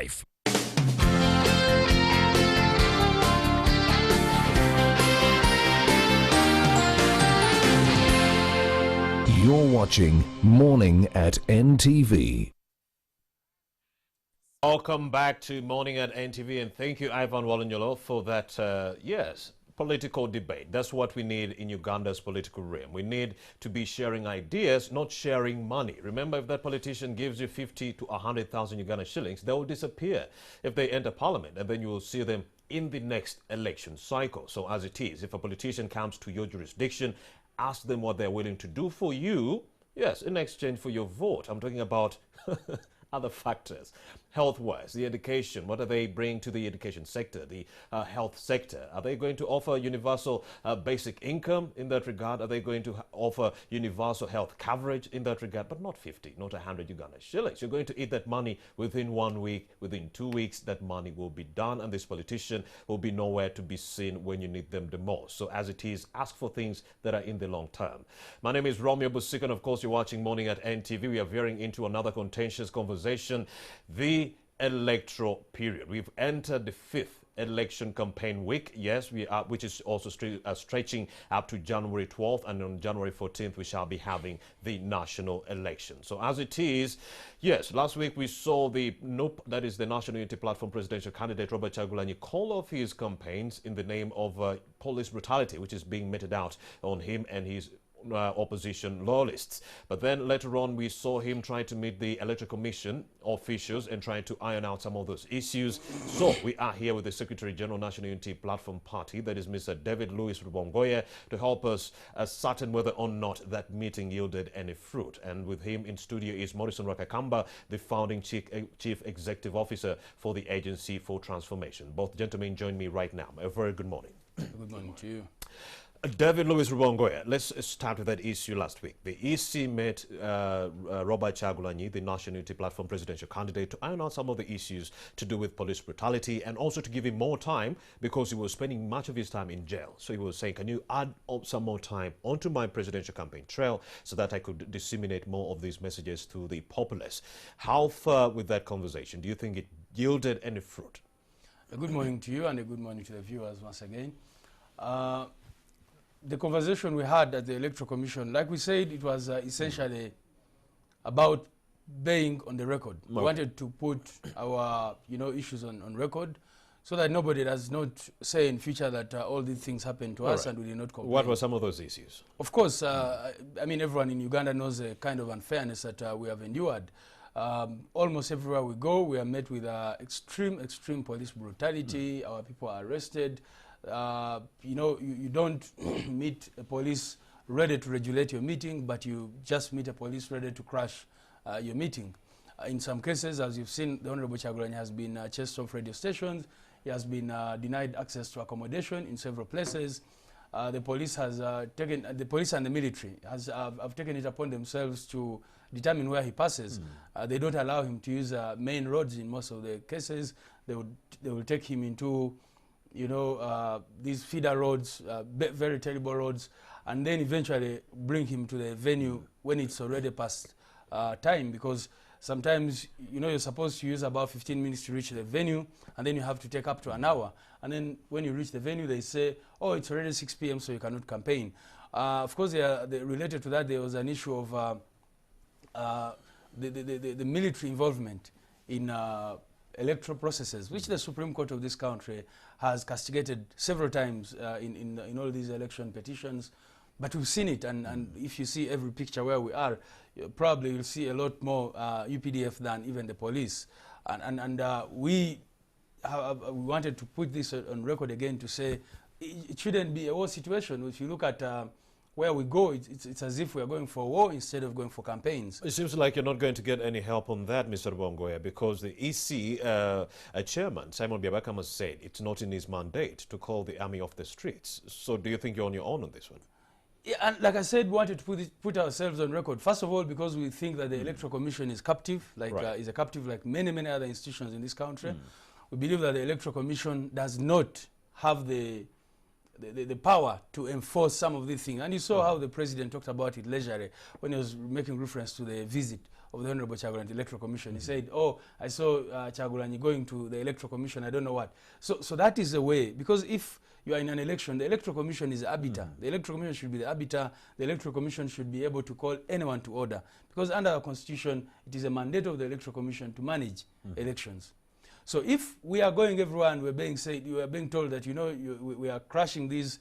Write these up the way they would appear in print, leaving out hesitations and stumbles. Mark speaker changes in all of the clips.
Speaker 1: life. You're watching Morning at NTV.
Speaker 2: Welcome back to Morning at NTV, and thank you, Ivan Walanyolo, for that, political debate. That's what we need in Uganda's political realm. We need to be sharing ideas, not sharing money. Remember, if that politician gives you 50 to 100,000 Uganda shillings, they will disappear if they enter parliament, and then you will see them in the next election cycle. So as it is, if a politician comes to your jurisdiction, ask them what they're willing to do for you, yes, in exchange for your vote. I'm talking about other factors. Health-wise, the education, what are they bringing to the education sector, the health sector? Are they going to offer universal basic income in that regard? Are they going to offer universal health coverage in that regard? But not 50, not 100 Uganda shillings. You're going to eat that money within 1 week. Within 2 weeks, that money will be done, and this politician will be nowhere to be seen when you need them the most. So as it is, ask for things that are in the long term. My name is Romeo Busika, and of course, you're watching Morning at NTV. We are veering into another contentious conversation, the electoral period. We've entered the 5th election campaign week, yes, we are, which is also stretching up to January 12th, and on January 14th we shall be having the national election. So as it is, yes, last week we saw the NUP, that is the National Unity Platform presidential candidate Robert Kyagulanyi, call off his campaigns in the name of police brutality, which is being meted out on him and his opposition loyalists. But then later on we saw him trying to meet the Electoral Commission officials and trying to iron out some of those issues. So we are here with the Secretary General National Unity Platform Party, that is Mr. David Louis Rubongoya, to help us ascertain whether or not that meeting yielded any fruit. And with him in studio is Morrison Rwakakamba, the founding Chief Executive Officer for the Agency for Transformation. Both gentlemen join me right now. A very good morning.
Speaker 3: Good morning to you.
Speaker 2: David Louis Rubongoya, let's start with that issue last week. The EC met Robert Kyagulanyi, the National Unity Platform presidential candidate, to iron out some of the issues to do with police brutality, and also to give him more time because he was spending much of his time in jail. So he was saying, can you add some more time onto my presidential campaign trail so that I could disseminate more of these messages to the populace? How far with that conversation? Do you think it yielded any fruit?
Speaker 3: A good morning to you, and a good morning to the viewers once again. The conversation we had at the Electoral Commission, like we said, it was essentially about being on the record. Okay. We wanted to put our issues on record so that nobody does not say in future that all these things happened to us and we did not complain.
Speaker 2: What were some of those issues?
Speaker 3: Of course, I mean, everyone in Uganda knows the kind of unfairness that we have endured. Almost everywhere we go, we are met with extreme police brutality. Our people are arrested. You don't meet a police ready to regulate your meeting, but you just meet a police ready to crash your meeting. In some cases, as you've seen, the Honorable Kyagulanyi has been chased off radio stations. He has been denied access to accommodation in several places. The police the police and the military have taken it upon themselves to determine where he passes. They don't allow him to use main roads in most of the cases. They will take him into these feeder roads, very terrible roads, and then eventually bring him to the venue when it's already past time, because sometimes, you're supposed to use about 15 minutes to reach the venue, and then you have to take up to an hour. And then when you reach the venue, they say, oh, it's already 6 p.m., so you cannot campaign. Of course, related to that, there was an issue of the military involvement in electoral processes, which the Supreme Court of this country has castigated several times in all these election petitions. But we've seen it, and if you see every picture where we are, probably you'll see a lot more UPDF than even the police. And we wanted to put this on record again to say it shouldn't be a war situation. If you look at where we go, it's as if we are going for war instead of going for campaigns.
Speaker 2: It seems like you're not going to get any help on that, Mr. Rubongoya, because the EC chairman, Simon Byabakama, has said it's not in his mandate to call the army off the streets. So do you think you're on your own on this one?
Speaker 3: Yeah, and like I said, we wanted to put ourselves on record. First of all, because we think that the Electoral Commission is captive, is a captive like many other institutions in this country. We believe that the Electoral Commission does not have the power to enforce some of these things. And you saw how the president talked about it leisurely when he was making reference to the visit of the Honorable Chagulanyi Electoral Commission. He said, oh, I saw Chagulanyi going to the Electoral Commission, I don't know what. So that is the way, because if you are in an election, the Electoral Commission is the arbiter. The Electoral Commission should be the arbiter. The Electoral Commission should be able to call anyone to order. Because under our Constitution, it is a mandate of the Electoral Commission to manage elections. So if we are going everywhere and you are being told that, you know, we are crashing these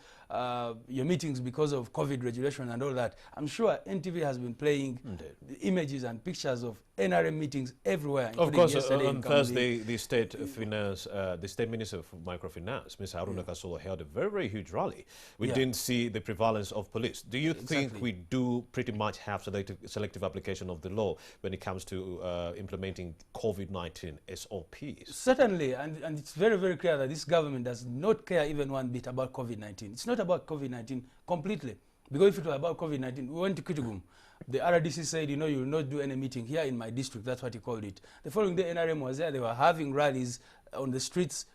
Speaker 3: your meetings because of COVID regulation and all that, I'm sure NTV has been playing the images and pictures of NRM meetings everywhere.
Speaker 2: Of course, on Thursday, the State Finance, the State Minister for Microfinance, Ms. Haruna Kasolo, held a very, very huge rally. We didn't see the prevalence of police. Do you think we do pretty much have selective application of the law when it comes to implementing COVID-19 SOPs?
Speaker 3: Certainly, and it's very, very clear that this government does not care even one bit about COVID-19. It's not about COVID-19 completely. Because if it was about COVID-19, we went to Kitgum. The RDC said, you know, you will not do any meeting here in my district. That's what he called it. The following day, NRM was there. They were having rallies on the streets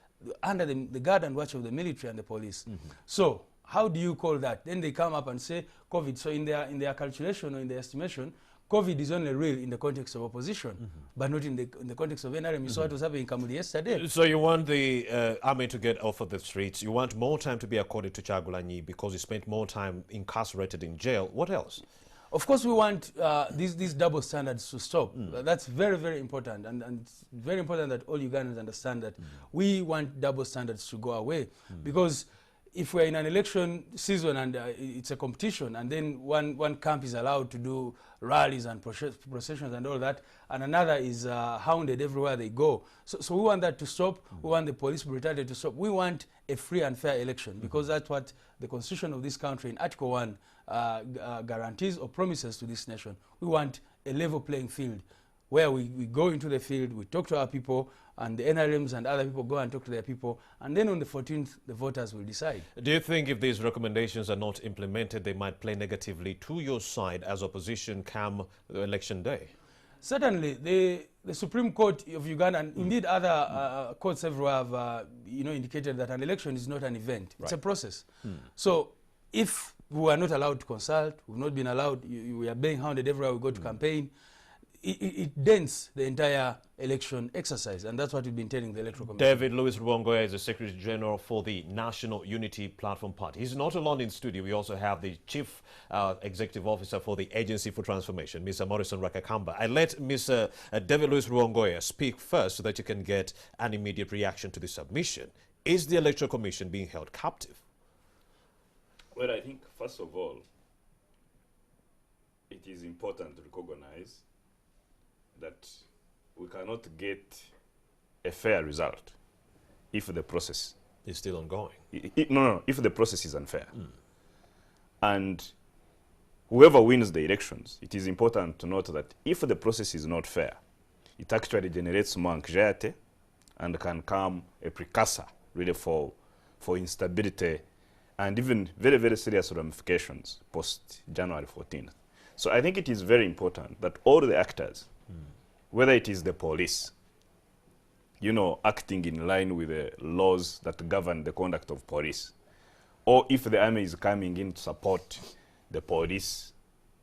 Speaker 3: under the guard and watch of the military and the police. So how do you call that? Then they come up and say COVID. So in their calculation or in their estimation, COVID is only real in the context of opposition, but not in the context of NRM. You saw what was happening in Kamuli yesterday.
Speaker 2: So you want the army to get off of the streets. You want more time to be accorded to Chagulanyi because he spent more time incarcerated in jail. What else?
Speaker 3: Of course, we want these double standards to stop. That's very, very important. And it's very important that all Ugandans understand that we want double standards to go away. Because if we're in an election season and it's a competition, and then one camp is allowed to do rallies and processions and all that, and another is hounded everywhere they go. So we want that to stop. We want the police brutality to stop. We want a free and fair election, because that's what the Constitution of this country in Article 1 guarantees or promises to this nation. We want a level playing field where we go into the field, we talk to our people, and the NRMs and other people go and talk to their people, and then on the 14th, the voters will decide.
Speaker 2: Do you think if these recommendations are not implemented, they might play negatively to your side as opposition come election day?
Speaker 3: Certainly, the Supreme Court of Uganda, and indeed other courts everywhere have indicated that an election is not an event. It's a process. So if we were not allowed to consult, we've not been allowed, we are being hounded everywhere we go to campaign, it dents the entire election exercise, and that's what we've been telling the Electoral Commission.
Speaker 2: David Louis Rubongoya is the Secretary General for the National Unity Platform Party. He's not alone in studio. We also have the Chief Executive Officer for the Agency for Transformation, Mr. Morrison Rakakamba. I let Mr. David Louis Rubongoya speak first so that you can get an immediate reaction to the submission. Is the Electoral Commission being held captive?
Speaker 4: Well, I think, first of all, it is important to recognize that we cannot get a fair result if the process
Speaker 2: is still ongoing.
Speaker 4: If the process is unfair. And whoever wins the elections, it is important to note that if the process is not fair, it actually generates more anxiety and can come a precursor really for instability and even very, very serious ramifications post January 14th. So I think it is very important that all the actors, whether it is the police, acting in line with the laws that govern the conduct of police, or if the army is coming in to support the police,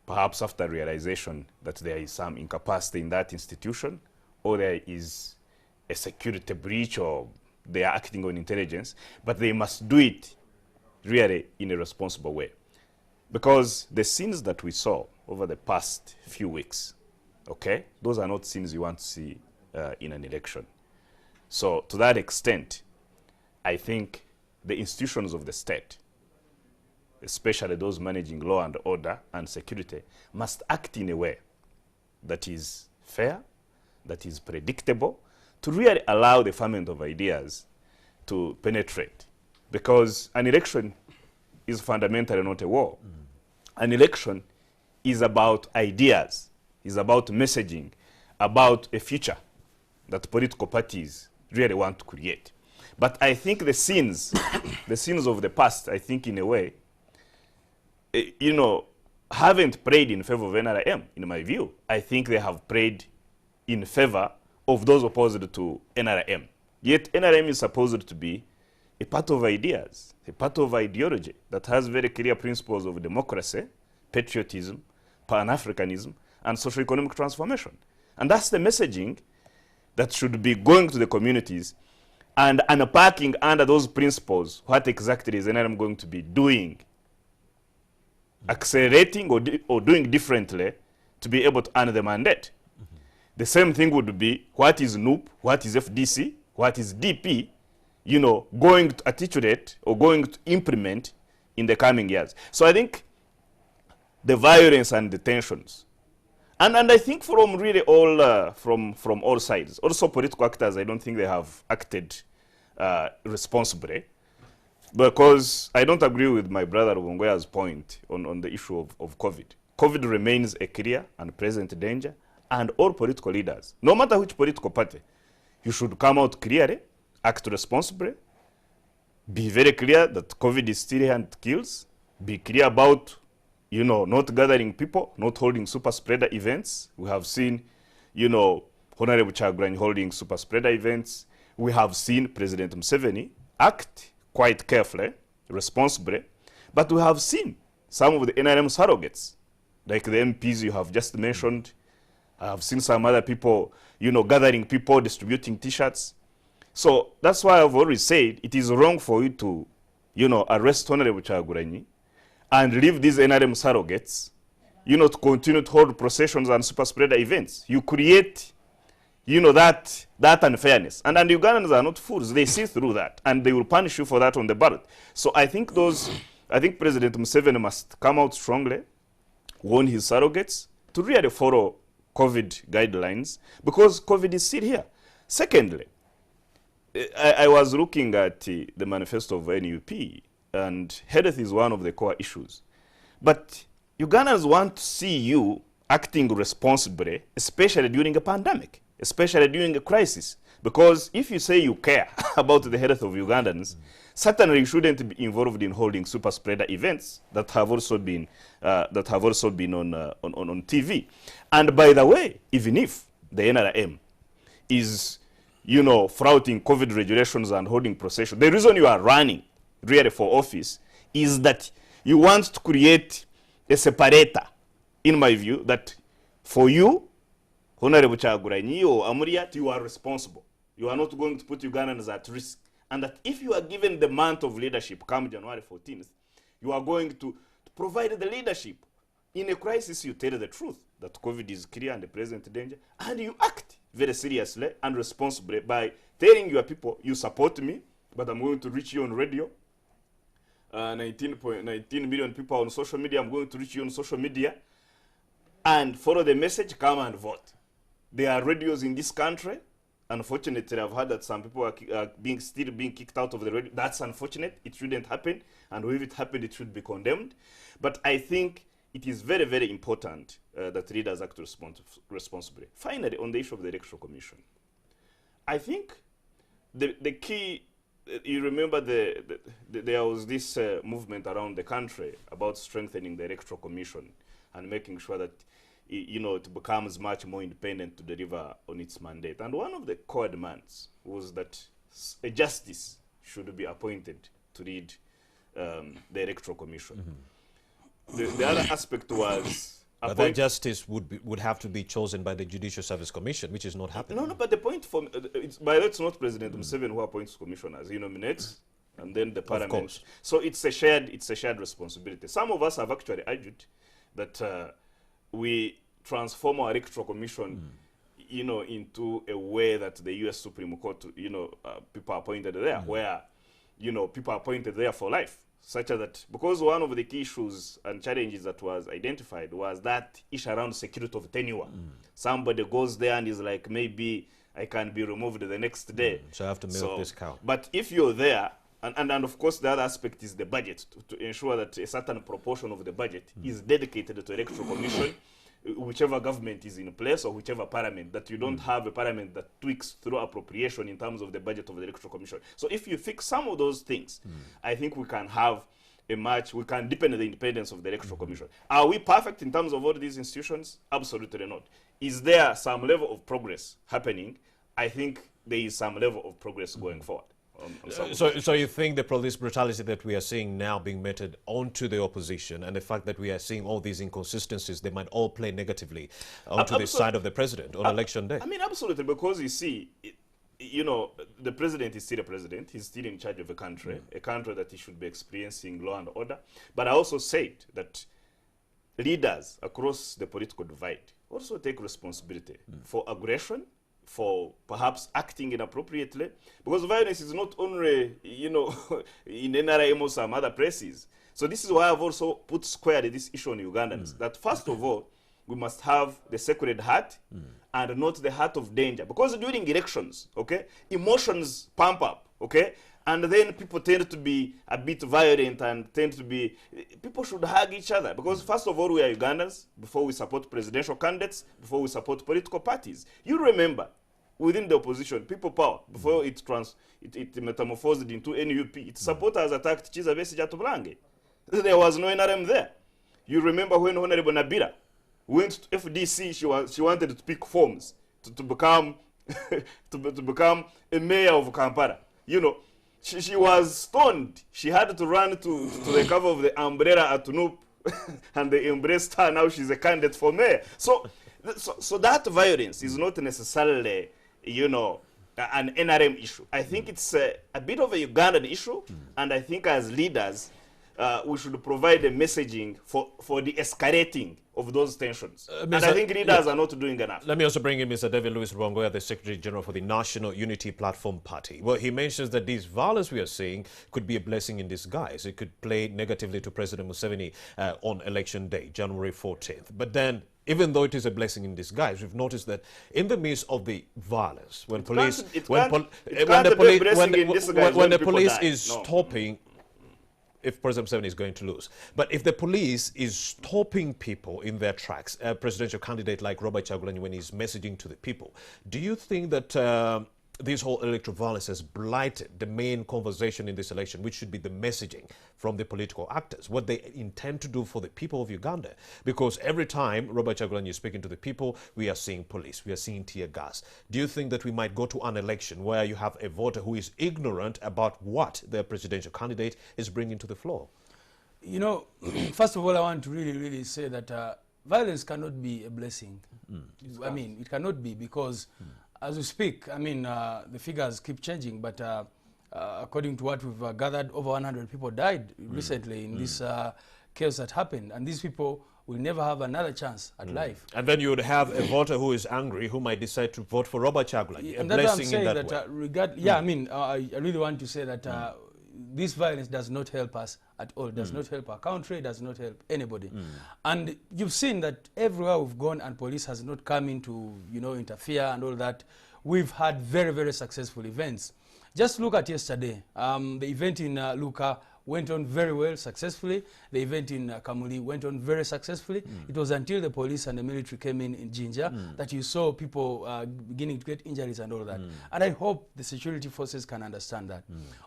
Speaker 4: perhaps after realization that there is some incapacity in that institution, or there is a security breach, or they are acting on intelligence, but they must do it really in a responsible way. Because the scenes that we saw over the past few weeks, those are not scenes you want to see in an election. So to that extent, I think the institutions of the state, especially those managing law and order and security, must act in a way that is fair, that is predictable, to really allow the ferment of ideas to penetrate. Because an election is fundamentally not a war. An election is about ideas, is about messaging, about a future that political parties really want to create. But I think the scenes of the past, I think in a way, haven't played in favor of NRM, in my view. I think they have played in favor of those opposed to NRM. Yet NRM is supposed to be a part of ideas, a part of ideology that has very clear principles of democracy, patriotism, Pan-Africanism, and socio-economic transformation. And that's the messaging that should be going to the communities and unpacking under those principles what exactly is NRM going to be doing, accelerating or doing differently to be able to earn the mandate. The same thing would be what is NUP, what is FDC, what is DP, you know, going to articulate or going to implement in the coming years. So I think the violence and the tensions, and I think from really all, from all sides, also political actors, I don't think they have acted responsibly, because I don't agree with my brother Wongoya's point on the issue of COVID. COVID remains a clear and present danger, and all political leaders, no matter which political party, you should come out clearly, act responsibly, be very clear that COVID is still here and it kills, be clear about, you know, not gathering people, not holding super spreader events. We have seen, you know, Honorable Kyagulanyi holding super spreader events. We have seen President Museveni act quite carefully, responsibly, but we have seen some of the NRM surrogates, like the MPs you have just mentioned. I have seen some other people, you know, gathering people, distributing T-shirts. So that's why I've always said it is wrong for you to, you know, arrest Honorable Kyagulanyi and leave these NRM surrogates, you know, to continue to hold processions and super spreader events. You create, you know, that unfairness. And Ugandans are not fools. They see through that, and they will punish you for that on the ballot. So I think President Museveni must come out strongly, warn his surrogates to really follow COVID guidelines, because COVID is still here. Secondly, I was looking at the manifesto of NUP, and health is one of the core issues. But Ugandans want to see you acting responsibly, especially during a pandemic, especially during a crisis. Because if you say you care about the health of Ugandans, certainly you shouldn't be involved in holding super spreader events that have also been on TV. And by the way, even if the NRM is, you know, flouting COVID regulations and holding procession, the reason you are running really for office is that you want to create a separator, in my view, that for you, Honorable Kyagulanyi or Amuriat, you are responsible. You are not going to put Ugandans at risk. And that if you are given the month of leadership come January 14th, you are going to provide the leadership. In a crisis, you tell the truth that COVID is clear and the present danger, and you act very seriously and responsibly by telling your people, you support me, but I'm going to reach you on radio. 19 million people on social media, I'm going to reach you on social media. And follow the message, come and vote. There are radios in this country. Unfortunately, I've heard that some people are still being kicked out of the radio. That's unfortunate. It shouldn't happen. And if it happened, it should be condemned. But I think it is very, very important that leaders act responsibly. Finally, on the issue of the Electoral Commission, I think the key, you remember there was this movement around the country about strengthening the Electoral Commission and making sure that, you know, it becomes much more independent to deliver on its mandate. And one of the core demands was that a justice should be appointed to lead the Electoral Commission. The other aspect was...
Speaker 2: But that justice would have to be chosen by the Judicial Service Commission, which is not happening.
Speaker 4: No, but the point for it's not President Museveni who appoints commissioners. He nominates, and then the parliament. Of course. So it's a shared responsibility. Some of us have actually argued that we transform our Electoral Commission, you know, into a way that the U.S. Supreme Court, you know, people are appointed there, where, you know, people are appointed there for life. Such that, because one of the key issues and challenges that was identified was that issue around security of tenure. Somebody goes there and is like, maybe I can be removed the next day.
Speaker 2: So I have to milk this cow.
Speaker 4: But if you're there, and of course the other aspect is the budget, to ensure that a certain proportion of the budget is dedicated to Electoral Commission, whichever government is in place or whichever parliament, that you don't have a parliament that tweaks through appropriation in terms of the budget of the Electoral Commission. So if you fix some of those things, I think we can have we can deepen the independence of the Electoral Commission. Are we perfect in terms of all these institutions? Absolutely not. Is there some level of progress happening? I think there is some level of progress going forward. some of
Speaker 2: So you think the police brutality that we are seeing now being meted onto the opposition, and the fact that we are seeing all these inconsistencies, they might all play negatively onto the side of the president on election day?
Speaker 4: I mean, absolutely, because you see, you know, the president is still a president. He's still in charge of a country that he should be experiencing law and order. But I also said that leaders across the political divide also take responsibility for aggression, for perhaps acting inappropriately, because violence is not only, you know, in NRM or some other places. So this is why I've also put squarely this issue on Ugandans, that first of all, we must have the sacred heart and not the heart of danger. Because during elections, okay, emotions pump up, okay, and then people tend to be a bit violent and tend to be, people should hug each other. Because first of all, we are Ugandans before we support presidential candidates, before we support political parties. You remember, within the opposition, People Power, before it metamorphosed into NUP, its supporters attacked Chiza Besigye at Bulange. There was no NRM there. You remember when Honorable Nabila went to FDC, she wanted to pick forms to become to become a mayor of Kampala. You know, she was stoned. She had to run to the cover of the umbrella at Tunup, and they embraced her. Now she's a candidate for mayor. So that violence is not necessarily, you know, an NRM issue. I think it's a bit of a Ugandan issue, and I think as leaders, we should provide a messaging for the escalating of those tensions. And I think leaders are not doing enough.
Speaker 2: Let me also bring in Mr. David Louis Rwangoya, the Secretary General for the National Unity Platform Party. Well, he mentions that this violence we are seeing could be a blessing in disguise. It could play negatively to President Museveni on election day, January 14th. But then, even though it is a blessing in disguise, we've noticed that in the midst of the violence, when the police is stopping, if President Museveni is going to lose. But if the police is stopping people in their tracks, a presidential candidate like Robert Kyagulanyi, when he's messaging to the people, do you think that this whole electoral violence has blighted the main conversation in this election, which should be the messaging from the political actors, what they intend to do for the people of Uganda? Because every time Robert Kyagulanyi is speaking to the people, we are seeing police, we are seeing tear gas. Do you think that we might go to an election where you have a voter who is ignorant about what their presidential candidate is bringing to the floor? You know,
Speaker 3: first of all, I want to really say that violence cannot be a blessing. I mean, it cannot be, because as we speak, I mean, the figures keep changing, but according to what we've gathered, over 100 people died recently in this chaos that happened. And these people will never have another chance at life. And then you would have a voter who is angry, who might decide to vote for Robert Kyagulanyi, a blessing in that way. Yeah, I mean, I really want to say that this violence does not help us at all. It does not help our country. It does not help anybody. And you've seen that everywhere we've gone and police has not come in to, you know, interfere and all that. We've had very, very successful events. Just look at yesterday. The event in Luka went on very well, successfully. The event in Kamuli went on very successfully. It was until the police and the military came in Jinja that you saw people beginning to get injuries and all that. And I hope the security forces can understand that.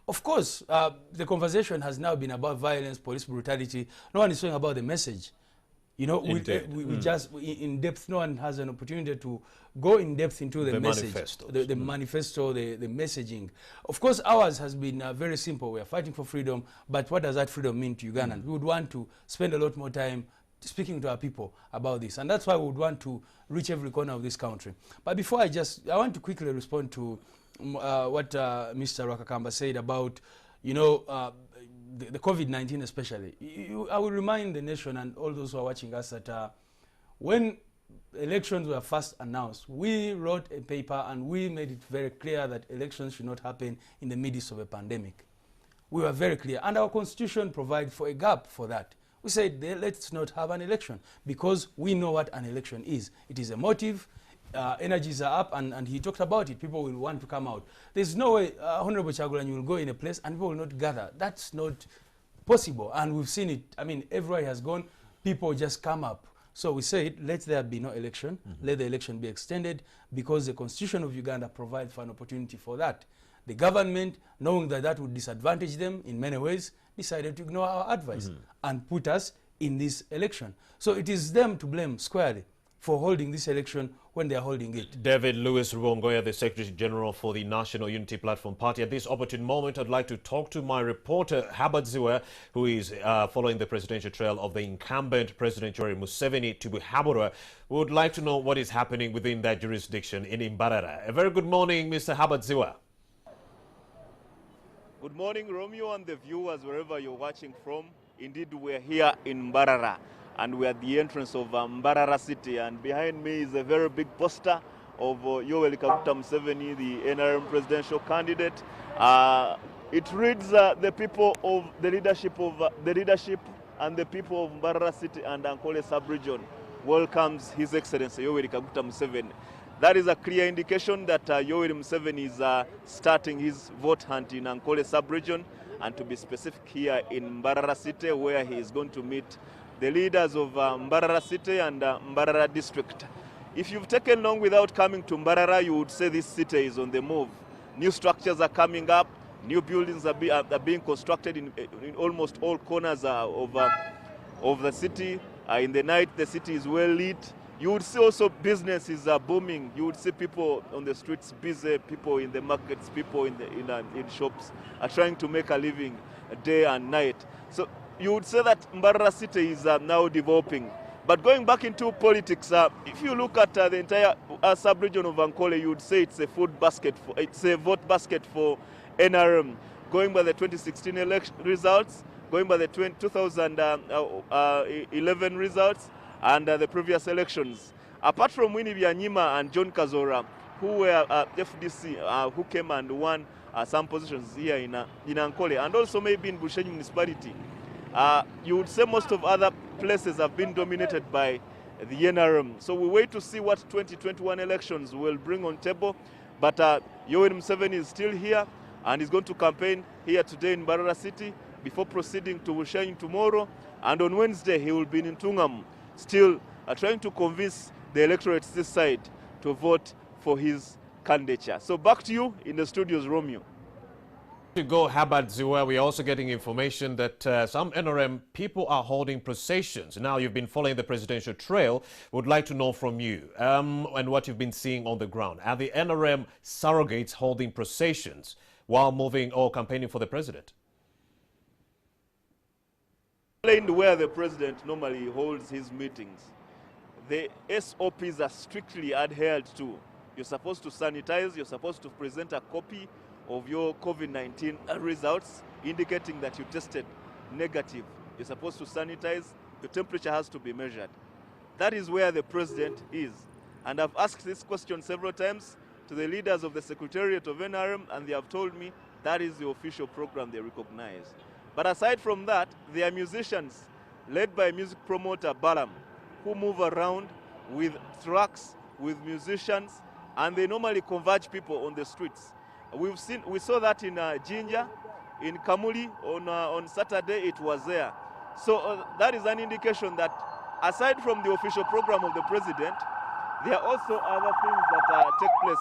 Speaker 3: Of course, the conversation has now been about violence, police brutality. No one is talking about the message. You know, we just, in depth, no one has an opportunity to go in depth into the message, the manifesto, the messaging. Of course, ours has been very simple. We are fighting for freedom, but what does that freedom mean to Ugandans? We would want to spend a lot more time speaking to our people about this, and that's why we would want to reach every corner of this country. But before I want to quickly respond to what Mr. Rwakakamba said about, you know, the COVID-19 especially. I will remind the nation and all those who are watching us that when elections were first announced, we wrote a paper and we made it very clear that elections should not happen in the midst of a pandemic. We were very clear, and our constitution provides for a gap for that. We said, let's not have an election, because we know what an election is. It is a motive. Energies are up, and he talked about it. People will want to come out. There's no way Honorable Kyagulanyi will go in a place and people will not gather. That's not possible, and we've seen it. I mean, everywhere he has gone, people just come up. So we said, let there be no election. Let the election be extended, because the Constitution of Uganda provides for an opportunity for that. The government, knowing that that would disadvantage them in many ways, decided to ignore our advice and put us in this election. So it is them to blame squarely. for holding this election when they are holding it.
Speaker 2: David Lewis Rubongoya, the Secretary General for the National Unity Platform Party. At this opportune moment, I'd like to talk to my reporter, Herbert Ziwa, who is following the presidential trail of the incumbent President Yoweri Museveni to Buhaburwa. We would like to know what is happening within that jurisdiction in Mbarara. A very good morning, Mr. Herbert Ziwa.
Speaker 5: Good morning, Romeo, and the viewers wherever you're watching from. Indeed, we're here in Mbarara, and we're at the entrance of Mbarara City, and behind me is a very big poster of Yoweri Kaguta Museveni, the NRM presidential candidate. It reads the people of the leadership and the people of Mbarara City and Ankole sub-region welcomes His Excellency Yoweri Kaguta Museveni. That is a clear indication that Yoweri Museveni is starting his vote hunt in Ankole sub-region, and to be specific here in Mbarara City, where he is going to meet the leaders of Mbarara City and Mbarara district. If you've taken long without coming to Mbarara, you would say this city is on the move. New structures are coming up, new buildings are being constructed in almost all corners of the city. In the night, the city is well lit. You would see also businesses are booming. You would see people on the streets busy, people in the markets, people in shops are trying to make a living day and night. So you would say that Mbarara City is now developing. But going back into politics, if you look at the entire sub-region of Ankole, you would say it's a vote basket for NRM. Going by the 2016 election results, going by the 2011 results, and the previous elections. Apart from Winnie Byanyima and John Kazora, who were FDC, who came and won some positions here in Ankole, and also maybe in Bushenyi municipality, you would say most of other places have been dominated by the NRM. So we wait to see what 2021 elections will bring on table. But Yoweri Museveni is still here, and he's going to campaign here today in Mbarara City before proceeding to Bushenyi tomorrow. And on Wednesday, he will be in Ntungamo, still trying to convince the electorate this side to vote for his candidature. So back to you in the studios, Romeo.
Speaker 2: To go, Herbert Ziwa, we're also getting information that some NRM people are holding processions. Now, you've been following the presidential trail. Would like to know from you and what you've been seeing on the ground. Are the NRM surrogates holding processions while moving or campaigning for the president?
Speaker 5: Where the president normally holds his meetings, the SOPs are strictly adhered to. You're supposed to sanitize, you're supposed to present a copy of your COVID-19 results indicating that you tested negative. You're supposed to sanitize, your temperature has to be measured. That is where the president is. And I've asked this question several times to the leaders of the Secretariat of NRM, and they have told me that is the official program they recognize. But aside from that, there are musicians led by music promoter Balaam who move around with trucks, with musicians, and they normally converge people on the streets. We saw that in Jinja, in Kamuli on Saturday. It was there. So that is an indication that aside from the official program of the president, there are also other things that take place.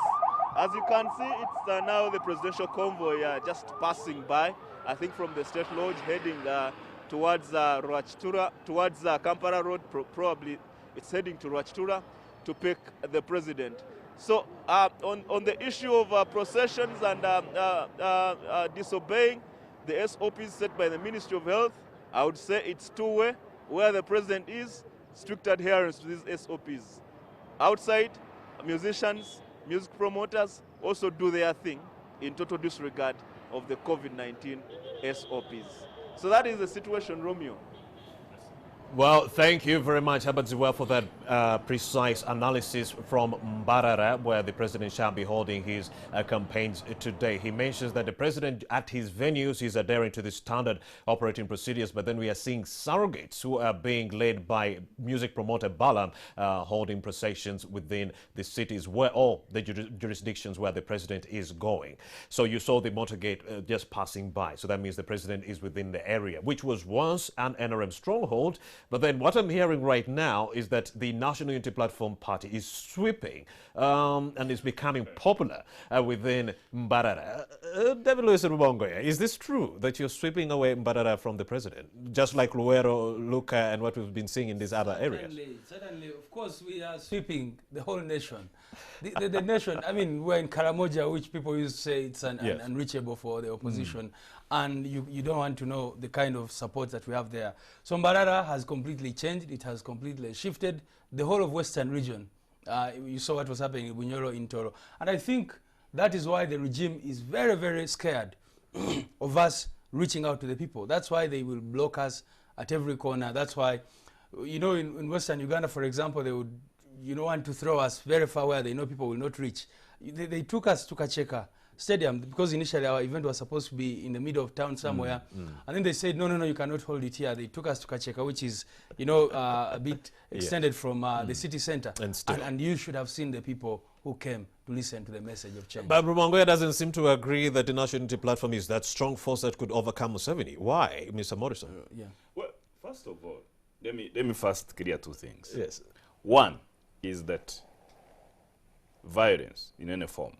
Speaker 5: As you can see, it's now the presidential convoy just passing by. I think from the State Lodge heading towards Rwachitura, towards Kampala Road. Probably it's heading to Rwachitura to pick the president. So on the issue of processions and disobeying the SOPs set by the Ministry of Health, I would say it's two-way. Where the president is, strict adherence to these SOPs. Outside, musicians, music promoters also do their thing in total disregard of the COVID-19 SOPs. So that is the situation, Romeo.
Speaker 2: Well, thank you very much, Herbert Ziwa, for that precise analysis from Mbarara, where the president shall be holding his campaigns today. He mentions that the president at his venues is adhering to the standard operating procedures, but then we are seeing surrogates who are being led by music promoter Balaam holding processions within the cities where all the jurisdictions where the president is going. So you saw the motorcade just passing by. So that means the president is within the area, which was once an NRM stronghold. But then what I'm hearing right now is that the National Unity Platform Party is sweeping and is becoming popular within Mbarara. David Louis Rubongoya, is this true that you're sweeping away Mbarara from the president, just like Luero, Luka, and what we've been seeing in these other areas?
Speaker 3: Certainly, of course, we are sweeping the whole nation. The nation, I mean, we're in Karamoja, which people used to say it's unreachable for the opposition, and you don't want to know the kind of support that we have there. So Mbarara has completely changed. It has completely shifted the whole of Western region. You saw what was happening in Bunyoro, in Toro. And I think that is why the regime is very, very scared of us reaching out to the people. That's why they will block us at every corner. That's why, you know, in Western Uganda, for example, they would, you know, want to throw us very far where they know people will not reach. They took us to Kacheka Stadium because initially our event was supposed to be in the middle of town somewhere. And then they said, no, you cannot hold it here. They took us to Kacheka, which is, you know, a bit extended from the city center. And you should have seen the people who came to listen to the message of change.
Speaker 2: But Rubongoya doesn't seem to agree that the National Unity Platform is that strong force that could overcome Museveni. Why, Mr. Morrison?
Speaker 4: Well, first of all, let me first clear two things.
Speaker 2: Yes.
Speaker 4: One is that violence in any form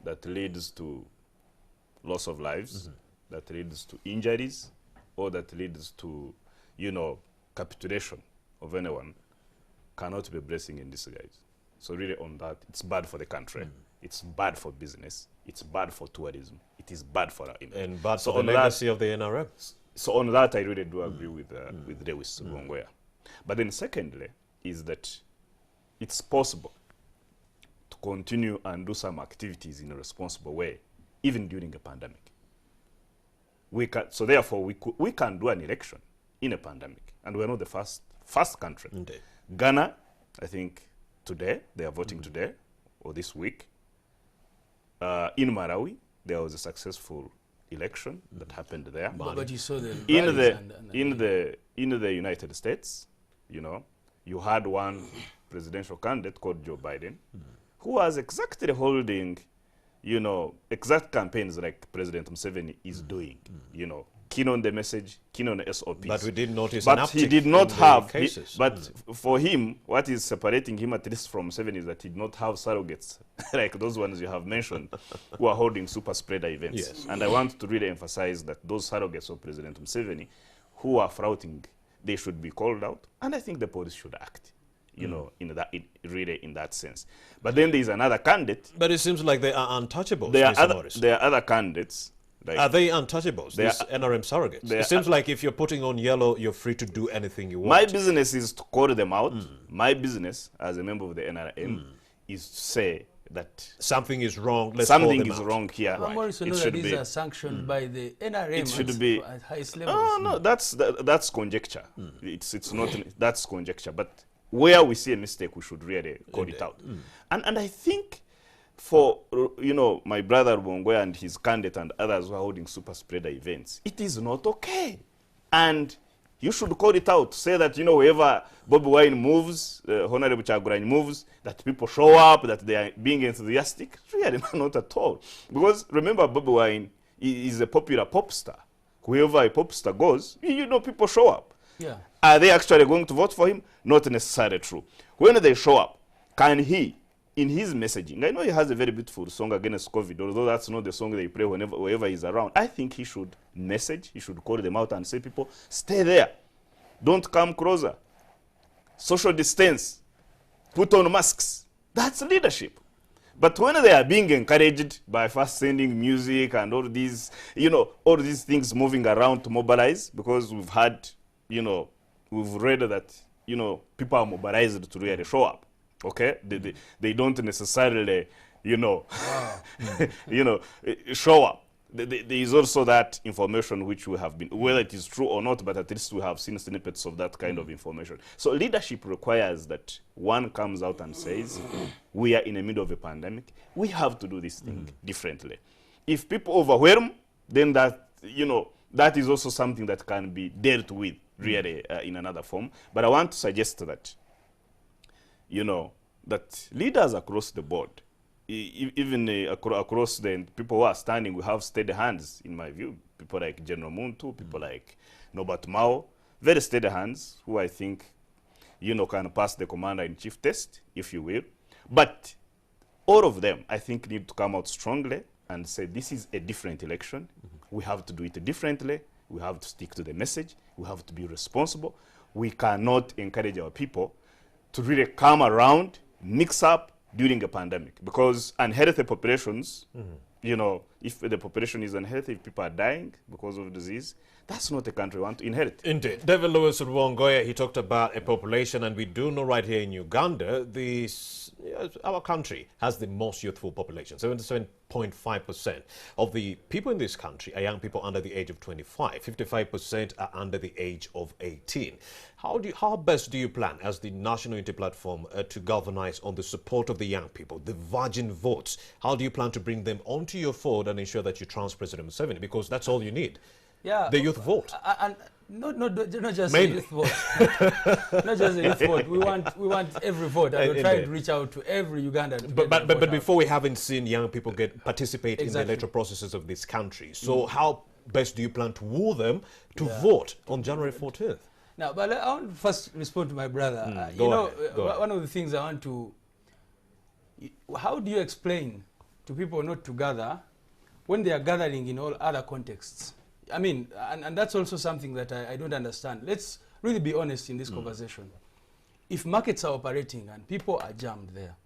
Speaker 4: that leads to loss of lives, that leads to injuries, or that leads to, you know, capitulation of anyone cannot be a blessing in disguise. So really on that, it's bad for the country. It's bad for business. It's bad for tourism. It is bad for our image.
Speaker 2: And bad for the legacy of the NRM.
Speaker 4: So on that, I really do agree with Lewis Rubongoya. But then secondly, is that it's possible to continue and do some activities in a responsible way, even during a pandemic. So therefore, we can do an election in a pandemic. And we're not the first country.
Speaker 2: Indeed.
Speaker 4: Ghana, I think today, they are voting today, or this week. In Malawi, there was a successful election that happened there.
Speaker 3: But you saw the
Speaker 4: in the United States, you know, you had one presidential candidate called Joe Biden, who was exactly holding, you know, exact campaigns like President Museveni is doing, you know, keen on the message, keen on the SOPs.
Speaker 2: But we did notice
Speaker 4: but
Speaker 2: an
Speaker 4: he
Speaker 2: uptick
Speaker 4: did not
Speaker 2: in
Speaker 4: have,
Speaker 2: the cases.
Speaker 4: for him, what is separating him at least from Museveni is that he did not have surrogates, like those ones you have mentioned, who are holding super spreader events.
Speaker 2: Yes.
Speaker 4: And I want to really emphasize that those surrogates of President Museveni who are flouting, they should be called out. And I think the police should act, you know, really in that sense. But then there is another candidate.
Speaker 2: But it seems like they are untouchables,
Speaker 4: There
Speaker 2: Mr. Morris.
Speaker 4: are other candidates. Like,
Speaker 2: Are they untouchables,
Speaker 4: They
Speaker 2: these
Speaker 4: are-
Speaker 2: NRM surrogates? It seems like if you're putting on yellow, you're free to do anything you want.
Speaker 4: my business is to call them out. My business, as a member of the NRM, is to say that
Speaker 2: Something is wrong, let's call
Speaker 4: something
Speaker 2: them
Speaker 4: is
Speaker 2: out.
Speaker 4: wrong here.
Speaker 3: Morrison
Speaker 4: It
Speaker 3: knows that
Speaker 4: should
Speaker 3: these
Speaker 4: be.
Speaker 3: are sanctioned by the NRM
Speaker 4: It should be.
Speaker 3: at highest levels.
Speaker 4: Oh no, that's conjecture. It's not. That's conjecture. But where we see a mistake, we should really call it out. And I think for you know, my brother Rubongoya and his candidate and others who are holding super spreader events, it is not okay. And you should call it out. Say that, you know, wherever Bobi Wine moves, Honorable Kyagulanyi moves, that people show up, that they are being enthusiastic. Really, not at all. Because remember, Bobi Wine is a popular pop star. Wherever a pop star goes, you know, people show up.
Speaker 3: Yeah.
Speaker 4: Are they actually going to vote for him? Not necessarily true. When they show up, can he, in his messaging, I know he has a very beautiful song against COVID, although that's not the song they play whenever he's around. I think he should message, he should call them out and say, people, stay there. Don't come closer. Social distance. Put on masks. That's leadership. But when they are being encouraged by first sending music and all these, you know, all these things moving around to mobilize, because we've had, you know, we've read that, you know, people are mobilized to really show up. Okay? They don't necessarily, you know, you know, show up. There is also that information which we have been, whether it is true or not, but at least we have seen snippets of that kind of information. So leadership requires that one comes out and says, we are in the middle of a pandemic. We have to do this thing differently. If people overwhelm, then that, you know, that is also something that can be dealt with really in another form. But I want to suggest that, you know, that leaders across the board, even across the people who are standing, we have steady hands, in my view. People like General Muntu, people like Norbert Mao, very steady hands, who I think, you know, can pass the commander-in-chief test, if you will. But all of them, I think, need to come out strongly and say, this is a different election. We have to do it differently. We have to stick to the message. We have to be responsible. We cannot encourage our people to really come around, mix up during a pandemic, because unhealthy populations, you know, if the population is unhealthy, if people are dying because of disease, that's not a country we want to inherit.
Speaker 2: Indeed. David Lewis Rwongoya, he talked about a population, and we do know right here in Uganda, our country has the most youthful population. 77.5% of the people in this country are young people under the age of 25. 55% are under the age of 18. How best do you plan as the National Unity Platform to galvanize on the support of the young people, the virgin votes? How do you plan to bring them onto your fold and ensure that you trounce President Museveni? Because that's all you need.
Speaker 3: Yeah,
Speaker 2: the youth vote.
Speaker 3: And not just
Speaker 2: Mainly.
Speaker 3: the youth vote. Not just the youth vote. We want every vote. And we're trying to reach out to every Ugandan.
Speaker 2: But before, we haven't seen young people participate in the electoral processes of this country. So how best do you plan to woo them to vote on January 14th?
Speaker 3: Now, but I want to first respond to my brother. One of the things I want to... How do you explain to people not to gather when they are gathering in all other contexts? I mean, and that's also something that I don't understand. Let's really be honest in this conversation. If markets are operating and people are jammed there,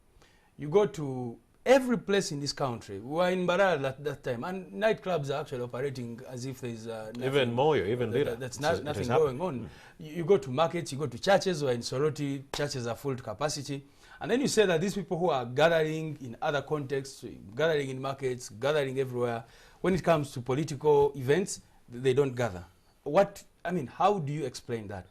Speaker 3: you go to every place in this country. We were in Mbarara at that time, and nightclubs are actually operating as if there's
Speaker 2: even more, even later.
Speaker 3: That's nothing going on. You go to markets, you go to churches, or in Soroti, churches are full to capacity. And then you say that these people who are gathering in other contexts, gathering in markets, gathering everywhere, when it comes to political events, they don't gather. How do you explain that?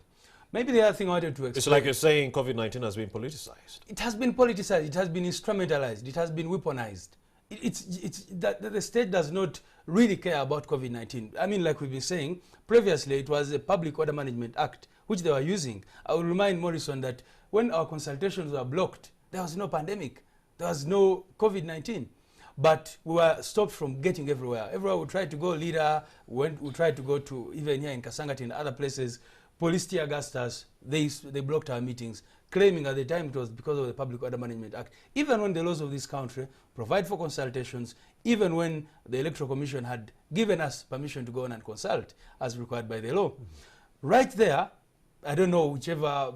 Speaker 3: Maybe the other thing I wanted to explain...
Speaker 2: It's like you're saying COVID-19 has been politicized.
Speaker 3: It has been politicized. It has been instrumentalized. It has been weaponized. It's that the state does not really care about COVID-19. I mean, like we've been saying, previously it was a Public Order Management Act, which they were using. I will remind Morrison that when our consultations were blocked, there was no pandemic. There was no COVID-19. But we were stopped from getting everywhere. Everywhere we tried to go, Lira, we tried to go to, even here in Kasangati and other places, police tear gassed us. They blocked our meetings, claiming at the time it was because of the Public Order Management Act. Even when the laws of this country provide for consultations, even when the Electoral Commission had given us permission to go on and consult as required by the law. Right there, I don't know, whatever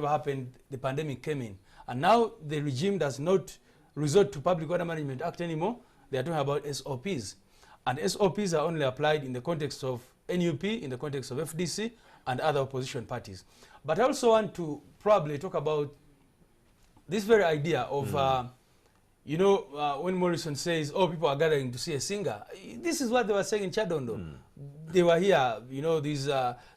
Speaker 3: happened, the pandemic came in. And now the regime does not resort to Public Order Management Act anymore. They are talking about SOPs. And SOPs are only applied in the context of NUP, in the context of FDC, and other opposition parties. But I also want to probably talk about this very idea of, when Morrison says, oh, people are gathering to see a singer. This is what they were saying in Chadondo. They were here, these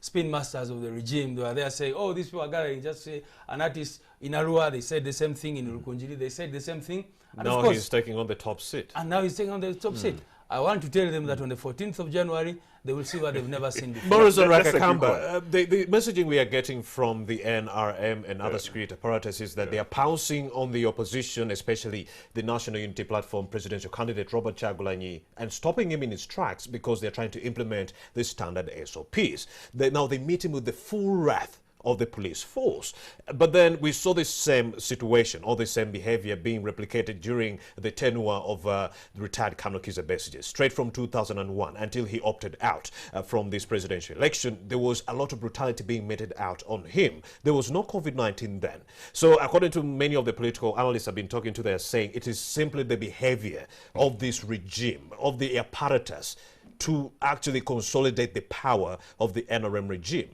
Speaker 3: spin masters of the regime. They were there saying, oh, these people are gathering, just say an artist in Arua, they said the same thing. In Rukunjiri, they said the same thing. And
Speaker 2: now
Speaker 3: of course,
Speaker 2: he's taking on the top seat.
Speaker 3: And now he's taking on the top seat. I want to tell them that on the 14th of January, they will see what they've never seen before.
Speaker 2: Morrison Rakakamba, the messaging we are getting from the NRM and other security apparatus is that they are pouncing on the opposition, especially the National Unity Platform presidential candidate Robert Chagulanyi, and stopping him in his tracks because they're trying to implement the standard SOPs. Now they meet him with the full wrath of the police force. But then we saw this same situation, or the same behavior being replicated during the tenure of the retired Kano Kizza Besigye, straight from 2001 until he opted out from this presidential election. There was a lot of brutality being meted out on him. There was no COVID-19 then. So according to many of the political analysts I've been talking to, they're saying it is simply the behavior of this regime, of the apparatus, to actually consolidate the power of the NRM regime.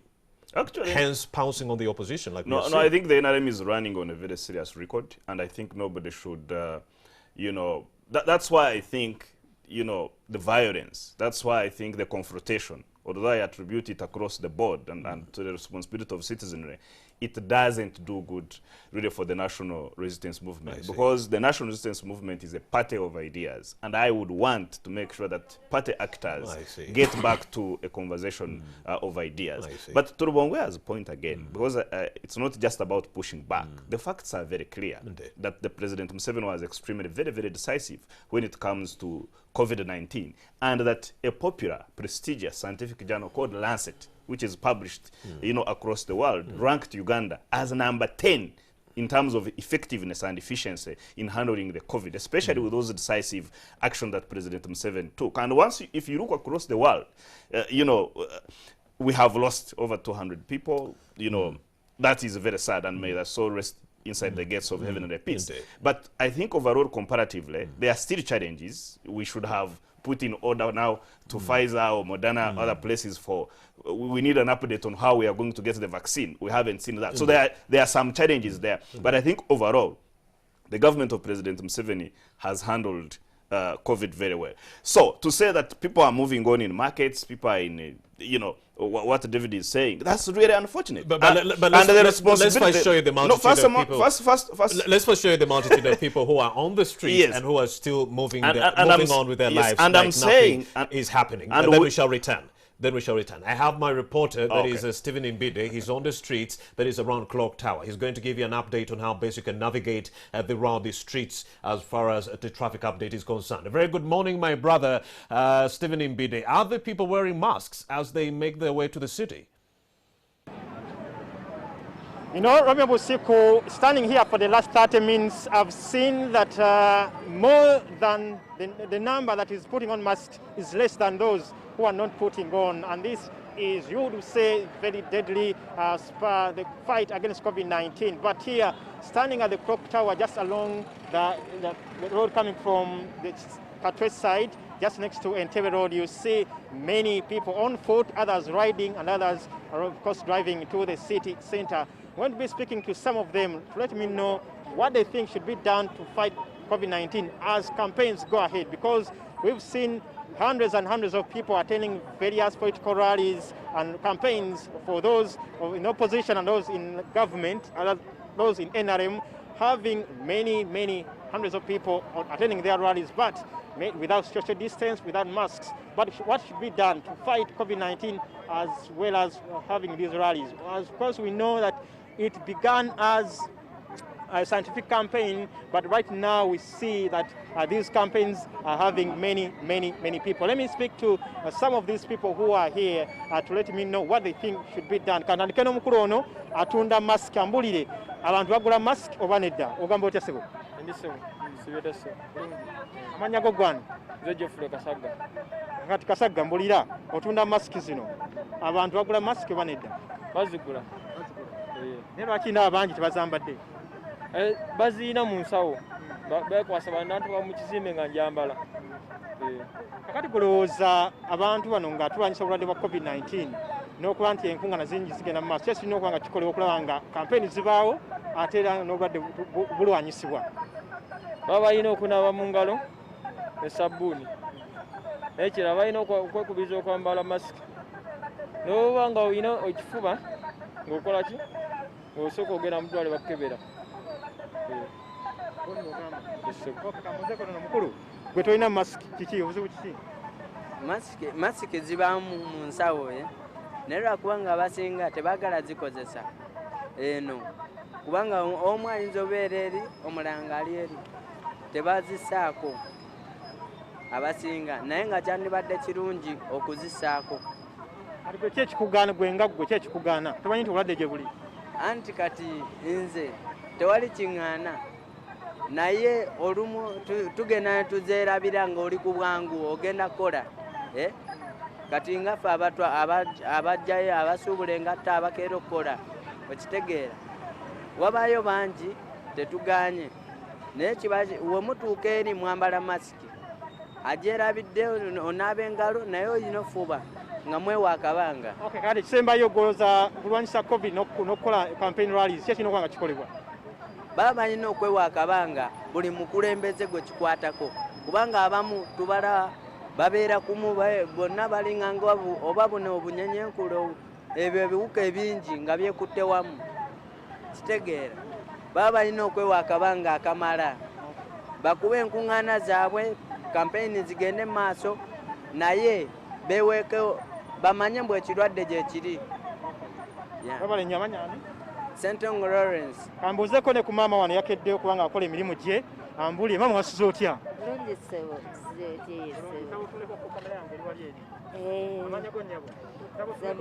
Speaker 4: Actually,
Speaker 2: hence pouncing on the opposition. Like
Speaker 4: no, I think the NRM is running on a very serious record, and I think nobody should, that's why I think, the violence, that's why I think the confrontation, although I attribute it across the board and to the responsibility of citizenry, it doesn't do good really for the national resistance movement, because the national resistance movement is a party of ideas, and I would want to make sure that party actors get back to a conversation of ideas. But to Rwongoya's point again, because it's not just about pushing back, the facts are very clear that the President Museveni was extremely very, very decisive when it comes to COVID-19, and that a popular, prestigious scientific journal called Lancet, which is published across the world, ranked Uganda as number 10 in terms of effectiveness and efficiency in handling the COVID, especially with those decisive action that President Museveni took. And once, if you look across the world, we have lost over 200 people. That is very sad, and may their soul rest inside the gates of heaven and the peace.
Speaker 2: Indeed.
Speaker 4: But I think overall, comparatively, there are still challenges. We should have put in order now to Pfizer or Moderna, other places for, we need an update on how we are going to get the vaccine. We haven't seen that. So there are some challenges there. But I think overall, the government of President Museveni has handled COVID very well. So to say that people are moving on in markets, people are in, what David is saying, that's really unfortunate.
Speaker 2: But let's first show you the multitude of people. Let's first show you the multitude of people who are on the streets and who are still moving on with their lives.
Speaker 4: And
Speaker 2: like
Speaker 4: I'm saying,
Speaker 2: nothing is happening. And then we shall return. I have my reporter, that is Stephen Mbide. He's on the streets, that is around Clock Tower. He's going to give you an update on how best you can navigate around the streets as far as the traffic update is concerned. A very good morning, my brother, Stephen Mbide. Are the people wearing masks as they make their way to the city?
Speaker 6: Romeo Busiku, standing here for the last 30 minutes, I've seen that more than the number that is putting on masks is less than those who are not putting on. And this is, you would say, very deadly as per the fight against COVID-19. But here, standing at the Clock Tower, just along the road coming from the Katwe side, just next to Entebbe Road, you see many people on foot, others riding, and others are, of course, driving to the city center. I'm going to be speaking to some of them to let me know what they think should be done to fight COVID-19 as campaigns go ahead, because we've seen hundreds and hundreds of people attending various political rallies and campaigns for those in opposition and those in government, and those in NRM, having many hundreds of people attending their rallies, but without social distance, without masks. But what should be done to fight COVID-19 as well as having these rallies? Of course, we know that it began as a scientific campaign, but right now we see that these campaigns are having many people. Let me speak to some of these people who are here to let me know what they think should be done. Kanandike n'omukulu ono atunda mask, ambulire abantu bagula mask oba nedda? Ogamba otya sebo?
Speaker 7: Sibeta se.
Speaker 6: Amanya go gwani?
Speaker 7: Jeffrey Kasagga.
Speaker 6: Ngati Kasagga, mbulira otunda mask zino. Abantu bagula mask oba nedda?
Speaker 7: Bazigula.
Speaker 6: Ne lwaki n'abangi tebazambadde?
Speaker 7: Bazina mu nsawo. Bekwasa bantu ba mu kizimbe nga njambala.
Speaker 6: Kakati kulowooza abantu bano nga tulwanyisa obulwadde bwa COVID-19 n'okuba nti enkuŋŋaana zingi zigenda mu maaso, kyesi kirina okuba nga kikolebwa okulaba nga kampeyini zibaawo ate era n'obulwadde bulwanyisibwa.
Speaker 7: Baba balina okunaaba mu ngalo ne sabbuuni. Ekirala balina okwekubiriza okwambala masiki. N'oba nga olina ekifuba ng'okola ki? Ng'osooka ogenda mu ddwaliro bakukebera.
Speaker 6: Mukulu, gwe tolina masiki kiki, obuzibu kiki?
Speaker 8: Masiki ziba mu nsawo, naye lwakubanga abasinga tebaagala zikozesa eno, kubanga omu ayinza obeera eri, omulanga ali eri, tebazisaako abasinga, naye nga kyandibadde kirungi okuzisaako.
Speaker 6: Gwe ki ekikugaana, gwe nga gwe ki ekikugaana? Tomanyi nti obulwadde gye buli?
Speaker 8: Anti kati nze tewali kiŋŋaana, naye olumu tugenda tuzeerabira ng'oli ku bwangu ogenda kukola. Kati nga ffe abajjayo abasuubula engatta abakeera okukola, okitegeera. Wabaayo bangi tetuganye, naye we mutuuka eri mwambala masiki, agyerabidde onaaba engalo, naye olina ofuba nga mwewa akabanga.
Speaker 6: Kati kisembayo ogoloza kulwanyisa COVID n'okukola campaign rallies, ki ekirina okuba nga kikolebwa?
Speaker 8: Baba balina okwewa akabanga buli mukulembeze gwe kikwatako, kubanga abamu tubala babeera kumu bonna balinganga oba buno obunyenyenkulo, ebyo ebiwuka ebingi nga byekutte wamu, kitegeera. Baba balina okwewa akabanga akamala, bakube enkuŋŋaana zaabwe, kampeyini zigende mu maaso, naye beweeke bamanye mbu ekirwadde gye kiri. Sentongo Lawrence.
Speaker 6: Kambuuzeko ne ku maama wano yakeddeyo kubanga akola emirimu gye, ambuli maama wasuze otya?
Speaker 9: Bulungi ssebo,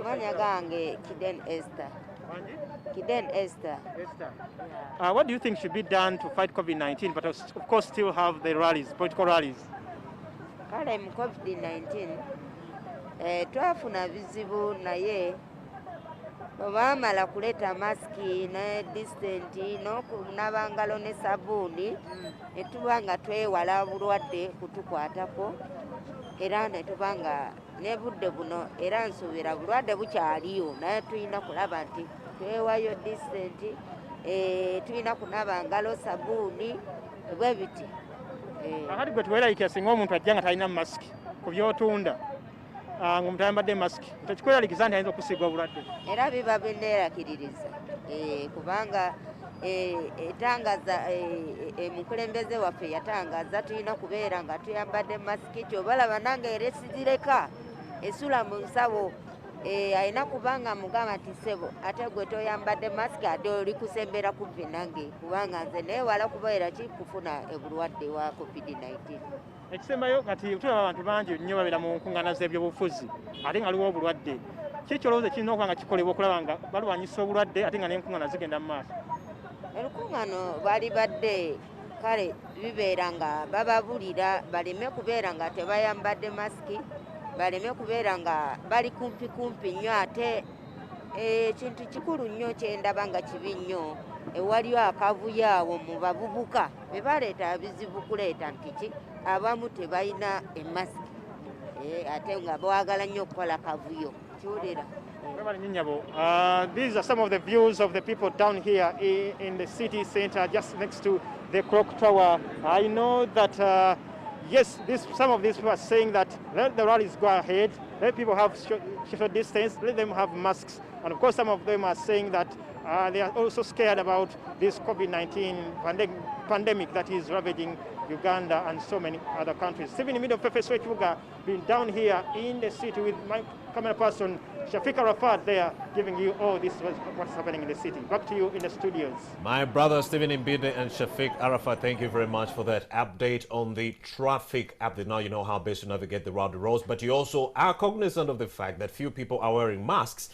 Speaker 9: amanya gange Kiden Esther. Kiden Esther.
Speaker 6: What do you think should be done to fight COVID-19, but of course still have the rallies, political rallies?
Speaker 9: Kale mu COVID-19 twafuna bizibu naye bw'baamala kuleta masiki ne disitenti n'okunaba ngalo ne sabbuuni ne tuba nga twewala bulwadde kutukwatako era ne tuba nga ne budde buno era nsuubira bulwadde bukyaliyo naye tulina kulaba nti twewayo disitenti tulina kunaba ngalo sabbuuni bwe biti.
Speaker 6: Kati gwe tuwerayikira singa omuntu ajja nga talina masiki ku by'otunda ng'omuntu ayambadde masiki tekikweralikiza nti ayinza okusiigwa obulwadde.
Speaker 9: Era biba binneerakiririza kubanga etangaza omukulembeze waffe yatangaza tulina kubeera nga tuyambadde masiki kyobalaba nange era esizireka esula mu nsawo alina kubanga mugamba nti ssebo ate gwe toyambadde masiki ate oli kusembera kumpi nange kubanga nze neewala kubeera kikufuna obulwadde wa COVID-19.
Speaker 6: Ekisembayo kati tulaba abantu bangi nnyo babeera mu nkuŋŋaana z'ebyobufuzi ate nga aliwo obulwadde. Kiki olowooza kirina okuba nga kikolebwa okulaba nga balwanyisa obulwadde ate nga n'enkuŋŋaana zigenda mu maaso?
Speaker 9: Olukuŋŋaano bali badde kale bibeera nga bababulira baleme kubeera nga tebayambadde masiki, baleme kubeera nga bali kumpi nnyo ate ekintu kikulu nnyo kyendaba nga kibi nnyo ewaliwo akavuyo awo mu bavubuka be baleeta bizibu kuleeta nti ki abamu tebalina emasiki ate nga bawagala nnyo okukola kavuyo kiwulira.
Speaker 6: These are some of the views of the people down here in the city center just next to the clock tower. I know that yes, some of these people are saying that let the rallies go ahead, let people have social distance, let them have masks. And of course some of them are saying that they are also scared about this COVID-19 pandemic that is ravaging Uganda and so many other countries. Stephen in the middle of Fefe Swechbuga, been down here in the city with my camera person Shafiq Arafat there, giving you all this what's happening in the city. Back to you in the studios.
Speaker 2: My brother Stephen Mbide and Shafiq Arafat, thank you very much for that update on the traffic update. Now you know how best to navigate the rowdy roads, but you also are cognizant of the fact that few people are wearing masks.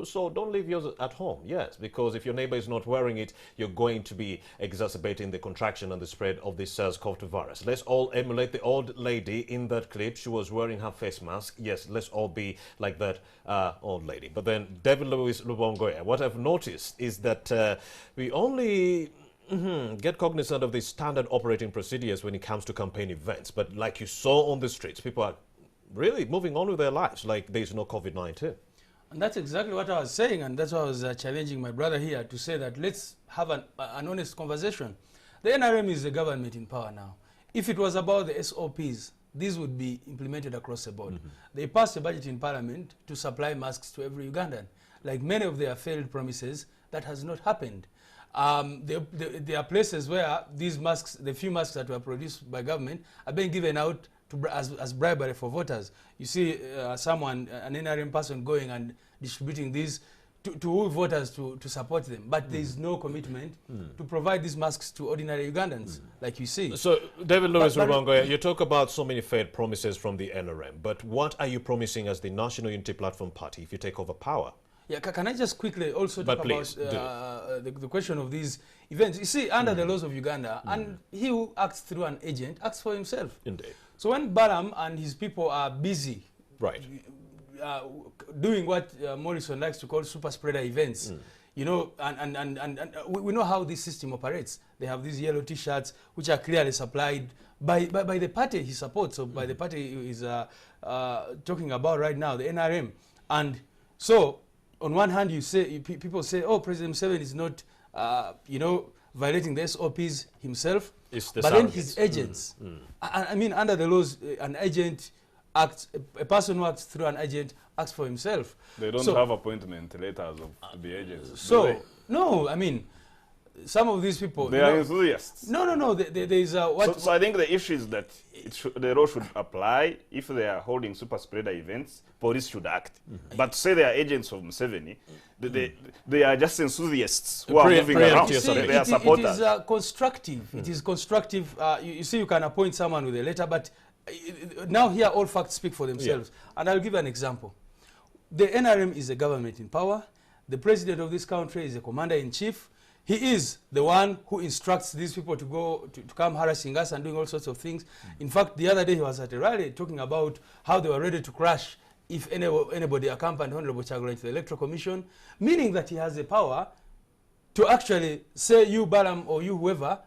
Speaker 2: So don't leave yours at home, yes, because if your neighbor is not wearing it, you're going to be exacerbating the contraction and the spread of this SARS-CoV-2 virus. Let's all emulate the old lady in that clip. She was wearing her face mask. Yes, let's all be like that old lady. But then, David Louis Lubongoya, what I've noticed is that we only get cognizant of the standard operating procedures when it comes to campaign events. But like you saw on the streets, people are really moving on with their lives like there's no COVID-19.
Speaker 3: And that's exactly what I was saying, and that's why I was challenging my brother here to say that let's have an honest conversation. The NRM is the government in power now. If it was about the SOPs, these would be implemented across the board. They passed a budget in Parliament to supply masks to every Ugandan. Like many of their failed promises, that has not happened. There are places where these masks, the few masks that were produced by government, are being given out as bribery for voters. You see someone, an NRM person, going and distributing these to voters to support them. But there is no commitment to provide these masks to ordinary Ugandans, like you see.
Speaker 2: So, David Lewis Rubongoya, you talk about so many failed promises from the NRM, but what are you promising as the National Unity Platform Party if you take over power?
Speaker 3: Yeah, can I just quickly also talk about the question of these events? You see, under the laws of Uganda, and he who acts through an agent acts for himself.
Speaker 2: Indeed.
Speaker 3: So when Baram and his people are busy doing what Morrison likes to call super spreader events, you know, and we know how this system operates. They have these yellow T-shirts which are clearly supplied by the party he supports, so by the party he is talking about right now, the NRM. And so, on one hand, you say people say, "Oh, President Museveni is not, you know, violating the SOPs himself," but then his agents. I mean, under the laws, an agent acts. A person who acts through an agent acts for himself.
Speaker 4: They don't have appointment letters of the agents.
Speaker 3: So no, I mean, some of these people,
Speaker 4: they are enthusiasts.
Speaker 3: No. There is what.
Speaker 4: So I think the issue is that the law should apply. If they are holding super spreader events, police should act. But say they are agents of Museveni, they are just enthusiasts who are moving around. They are supporters.
Speaker 3: It is constructive. It is constructive. You see, you can appoint someone with a letter, but now here all facts speak for themselves. And I'll give an example. The NRM is a government in power. The president of this country is a commander-in-chief. He is the one who instructs these people to go to come harassing us and doing all sorts of things. In fact, the other day he was at a rally talking about how they were ready to crash if anybody accompanied Honorable Chagulanyi to the Electoral Commission, meaning that he has the power to actually say, you Balam or you whoever,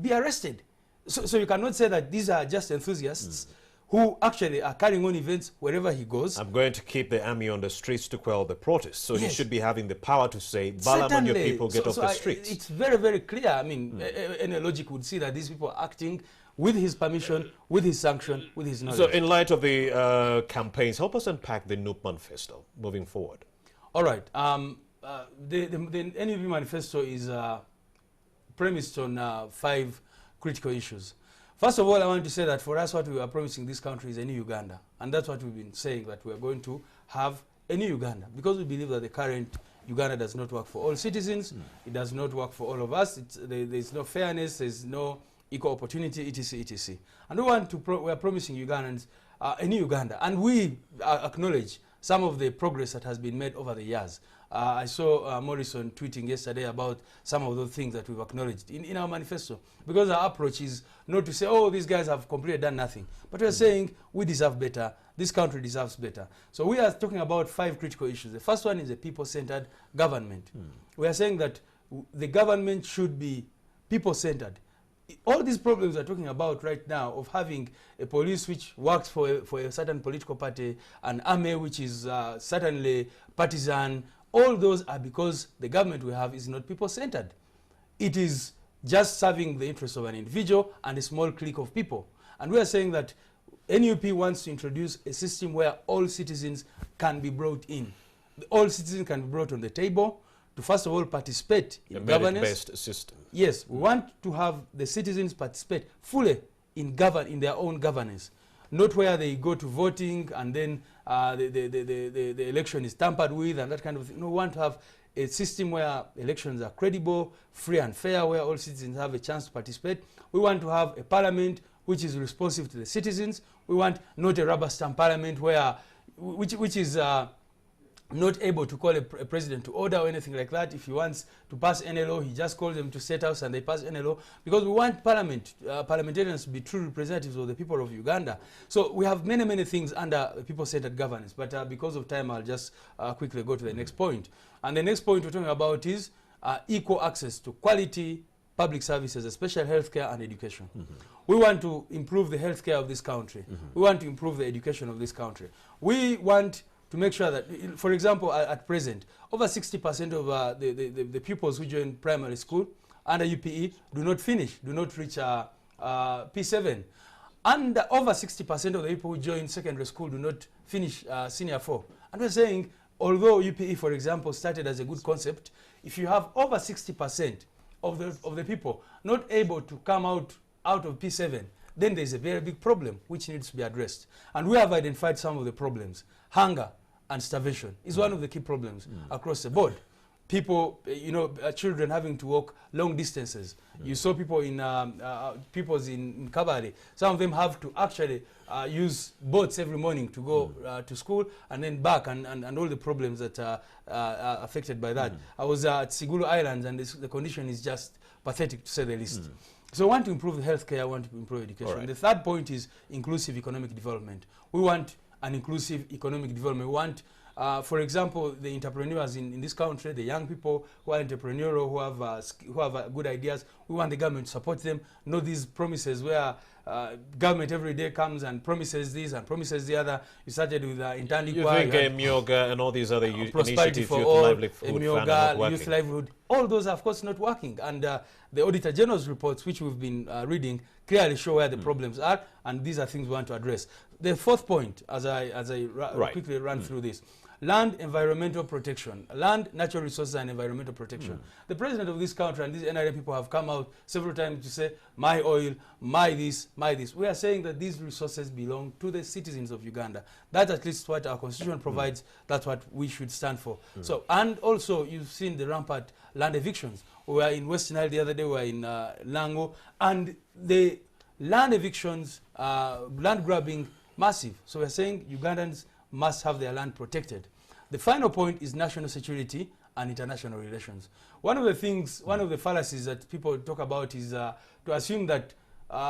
Speaker 3: be arrested. So you cannot say that these are just enthusiasts who actually are carrying on events wherever he goes.
Speaker 2: I'm going to keep the army on the streets to quell the protests. So
Speaker 3: Yes.
Speaker 2: he should be having the power to say, Balam and your people get off the streets.
Speaker 3: It's very, very clear. I mean, any logic would see that these people are acting with his permission, with his sanction, with his knowledge.
Speaker 2: So in light of the campaigns, help us unpack the NUP manifesto moving forward.
Speaker 3: All right. The NUP manifesto is premised on 5 critical issues. First of all, I want to say that for us, what we are promising this country is a new Uganda. And that's what we've been saying, that we are going to have a new Uganda. Because we believe that the current Uganda does not work for all citizens. It does not work for all of us. There's no fairness. There's no equal opportunity, etc., etc. And we are promising Ugandans a new Uganda. And we acknowledge some of the progress that has been made over the years. I saw Morrison tweeting yesterday about some of those things that we've acknowledged in our manifesto. Because our approach is not to say, oh, these guys have completely done nothing. But we're saying we deserve better. This country deserves better. So we are talking about 5 critical issues. The first one is a people-centered government. We are saying that the government should be people-centered. All these problems we're talking about right now of having a police which works for a certain political party, an army which is certainly partisan, all those are because the government we have is not people-centered. It is just serving the interests of an individual and a small clique of people. And we are saying that NUP wants to introduce a system where all citizens can be brought in. All citizens can be brought on the table to first of all participate in governance.
Speaker 2: A merit-based system.
Speaker 3: Yes, we want to have the citizens participate fully in their own governance. Not where they go to voting and then the election is tampered with and that kind of thing. No, we want to have a system where elections are credible, free and fair, where all citizens have a chance to participate. We want to have a parliament which is responsive to the citizens. We want not a rubber stamp parliament which is not able to call a president to order or anything like that. If he wants to pass NLO, he just calls them to State House and they pass NLO. Because we want parliamentarians to be true representatives of the people of Uganda. So we have many, many things under people-centered governance. But because of time, I'll just quickly go to the next point. And the next point we're talking about is equal access to quality public services, especially healthcare and education. We want to improve the healthcare of this country. We want to improve the education of this country. We want to make sure that, for example, at present, over 60% of the pupils who join primary school under UPE do not finish, do not reach P7. And over 60% of the people who join secondary school do not finish senior 4. And we're saying, although UPE, for example, started as a good concept, if you have over 60% of the people not able to come out of P7, then there's a very big problem which needs to be addressed. And we have identified some of the problems. Hunger and starvation is one of the key problems across the board. People, children having to walk long distances. You saw people in Kabale. Some of them have to actually use boats every morning to go to school and then back, and all the problems that are affected by that. I was at Sigulu Islands, and the condition is just pathetic, to say the least. So we want to improve the healthcare, I want to improve education. Right. The third point is inclusive economic development. We want an inclusive economic development. We want, for example, the entrepreneurs in this country, the young people who are entrepreneurial, who have good ideas. We want the government to support them. Not these promises where government every day comes and promises this and promises the other. You started with Intandikwa.
Speaker 2: You think Myoga and all these other initiatives,
Speaker 3: for
Speaker 2: Youth
Speaker 3: all,
Speaker 2: Livelihood,
Speaker 3: Myoga, Youth Livelihood, all those are of course not working. And the Auditor General's reports, which we've been reading, clearly show where the problems are, and these are things we want to address. The fourth point, as I quickly run through this, land environmental protection, land, natural resources and environmental protection. The president of this country and these NRM people have come out several times to say, my oil, my this, my this. We are saying that these resources belong to the citizens of Uganda. That's at least what our constitution provides. That's what we should stand for. So, and also you've seen the rampant land evictions. We were in West Nile the other day, we were in Lango, and the land evictions, land grabbing, massive. So we're saying Ugandans must have their land protected. The final point is national security and international relations. One of the things, one of the fallacies that people talk about is to assume that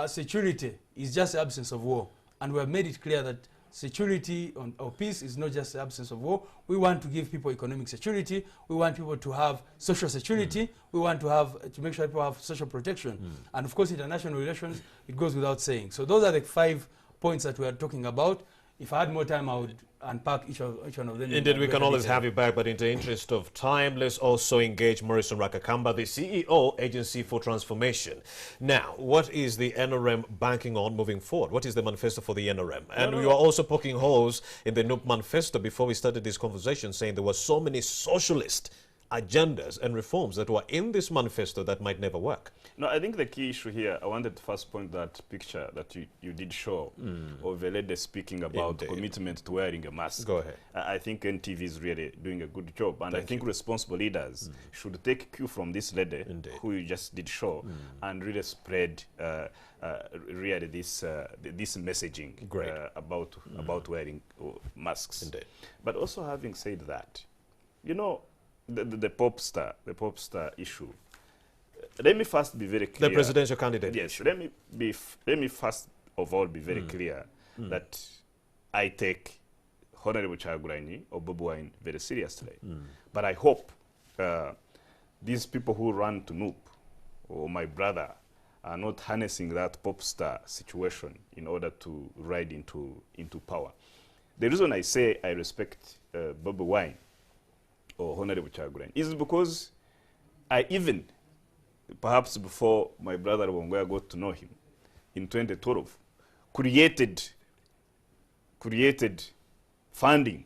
Speaker 3: security is just the absence of war. And we have made it clear that security or peace is not just the absence of war. We want to give people economic security. We want people to have social security. We want to make sure people have social protection. And of course, international relations, it goes without saying. So those are the 5 points that we are talking about. If I had more time, I would unpack each one of them.
Speaker 2: Indeed, we can always have you back, but in the interest of time, let's also engage Morrison Rakakamba, the CEO, Agency for Transformation. Now, what is the NRM banking on moving forward? What is the manifesto for the NRM? And we are also poking holes in the NUP manifesto before we started this conversation, saying there were so many socialist agendas and reforms that were in this manifesto that might never work.
Speaker 4: No, I think the key issue here, I wanted to first point that picture that you did show of a lady speaking about commitment to wearing a mask.
Speaker 2: Go ahead.
Speaker 4: I think NTV is really doing a good job, and I think responsible leaders should take cue from this lady who you just did show and really spread really this messaging about wearing masks.
Speaker 2: Indeed.
Speaker 4: But also, having said that, you know, the pop star issue. Let me first be very clear.
Speaker 2: The presidential candidate.
Speaker 4: Yes. Let me first of all be very clear that I take Honorable Kyagulanyi or Bobi Wine very seriously. But I hope these people who run to NUP or my brother are not harnessing that pop star situation in order to ride into power. The reason I say I respect Bobi Wine or Honorable Kyagulanyi is because I even, perhaps before my brother Wongoya got to know him, in 2012, created funding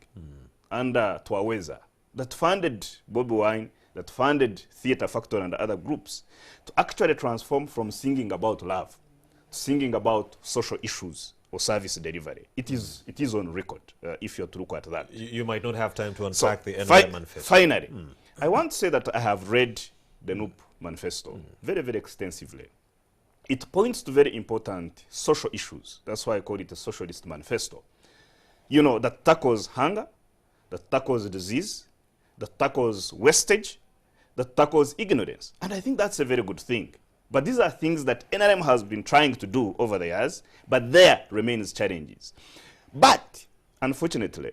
Speaker 4: under Twaweza that funded Bobi Wine, that funded Theatre Factory and other groups to actually transform from singing about love to singing about social issues or service delivery. It is on record, if you're to look at that.
Speaker 2: You might not have time to unpack the NRM manifesto.
Speaker 4: Finally, I want to say that I have read the NUP manifesto very, very extensively. It points to very important social issues. That's why I call it a socialist manifesto. You know, that tackles hunger, that tackles disease, that tackles wastage, that tackles ignorance. And I think that's a very good thing. But these are things that NRM has been trying to do over the years, but there remains challenges. But, unfortunately,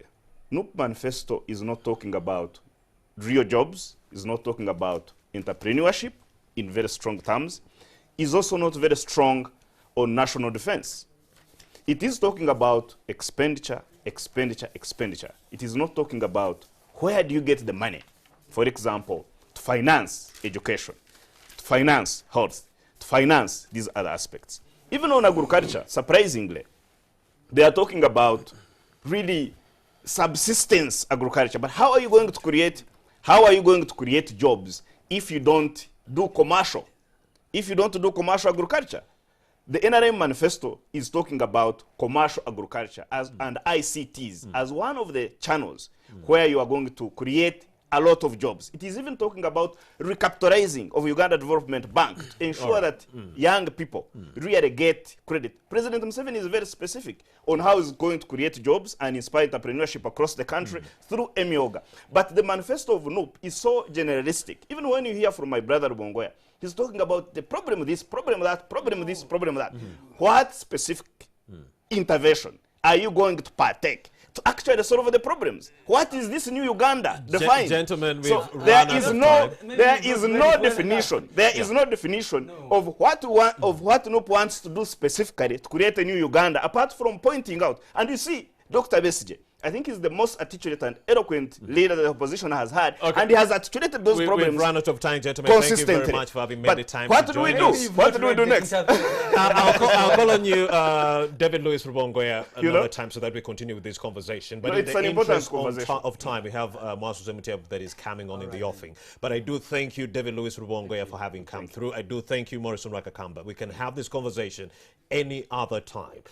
Speaker 4: NUP manifesto is not talking about real jobs, is not talking about entrepreneurship in very strong terms, is also not very strong on national defense. It is talking about expenditure, expenditure, expenditure. It is not talking about where do you get the money, for example, to finance education, to finance health, to finance these other aspects. Even on agriculture, surprisingly, they are talking about really subsistence agriculture. But how are you going to create jobs if you don't do commercial? If you don't do commercial agriculture? The NRM manifesto is talking about commercial agriculture and ICTs as one of the channels where you are going to create a lot of jobs. It is even talking about recapitalizing of Uganda Development Bank to ensure that young people really get credit. President Museveni is very specific on how he's going to create jobs and inspire entrepreneurship across the country through Emioga. But the manifesto of NUP is so generalistic. Even when you hear from my brother Bongoya, he's talking about the problem this, problem that, problem this, problem that. What specific intervention are you going to partake to actually solve the problems? What is this new Uganda defined?
Speaker 2: Gentlemen,
Speaker 4: so there is no definition. There is no definition of what NUP wants to do specifically to create a new Uganda, apart from pointing out. And you see, Dr. Besigye, I think he's the most articulate and eloquent leader that the opposition has had, and he has articulated those problems.
Speaker 2: We've run out of time, gentlemen. Thank you very much for having made the time to join us.
Speaker 4: What do we do next?
Speaker 2: I'll call on you, David Louis Rubongoya, another time so that we continue with this conversation. But in the interest of time, we have Mwasu Zemutia that is coming on in the offing. But I do thank you, David Louis Rubongoya, for having come through. I do thank you, Morrison Rakakamba. We can have this conversation any other time.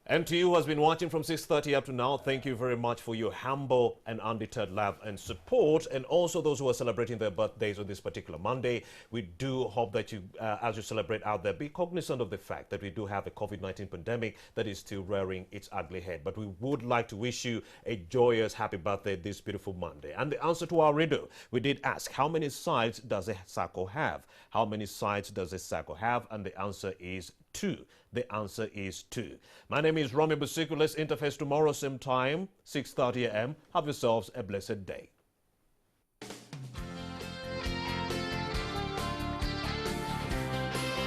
Speaker 2: And to you who has been watching from 6:30 up to now, thank you very much for your humble and undeterred love and support. And also those who are celebrating their birthdays on this particular Monday, we do hope that you, as you celebrate out there, be cognizant of the fact that we do have a COVID-19 pandemic that is still rearing its ugly head. But we would like to wish you a joyous happy birthday this beautiful Monday. And the answer to our riddle, we did ask, how many sides does a circle have? How many sides does a circle have? And the answer is 2. The answer is 2. My name is Romy Busiku. Let's interface tomorrow, same time, 6:30 a.m. Have yourselves a blessed day.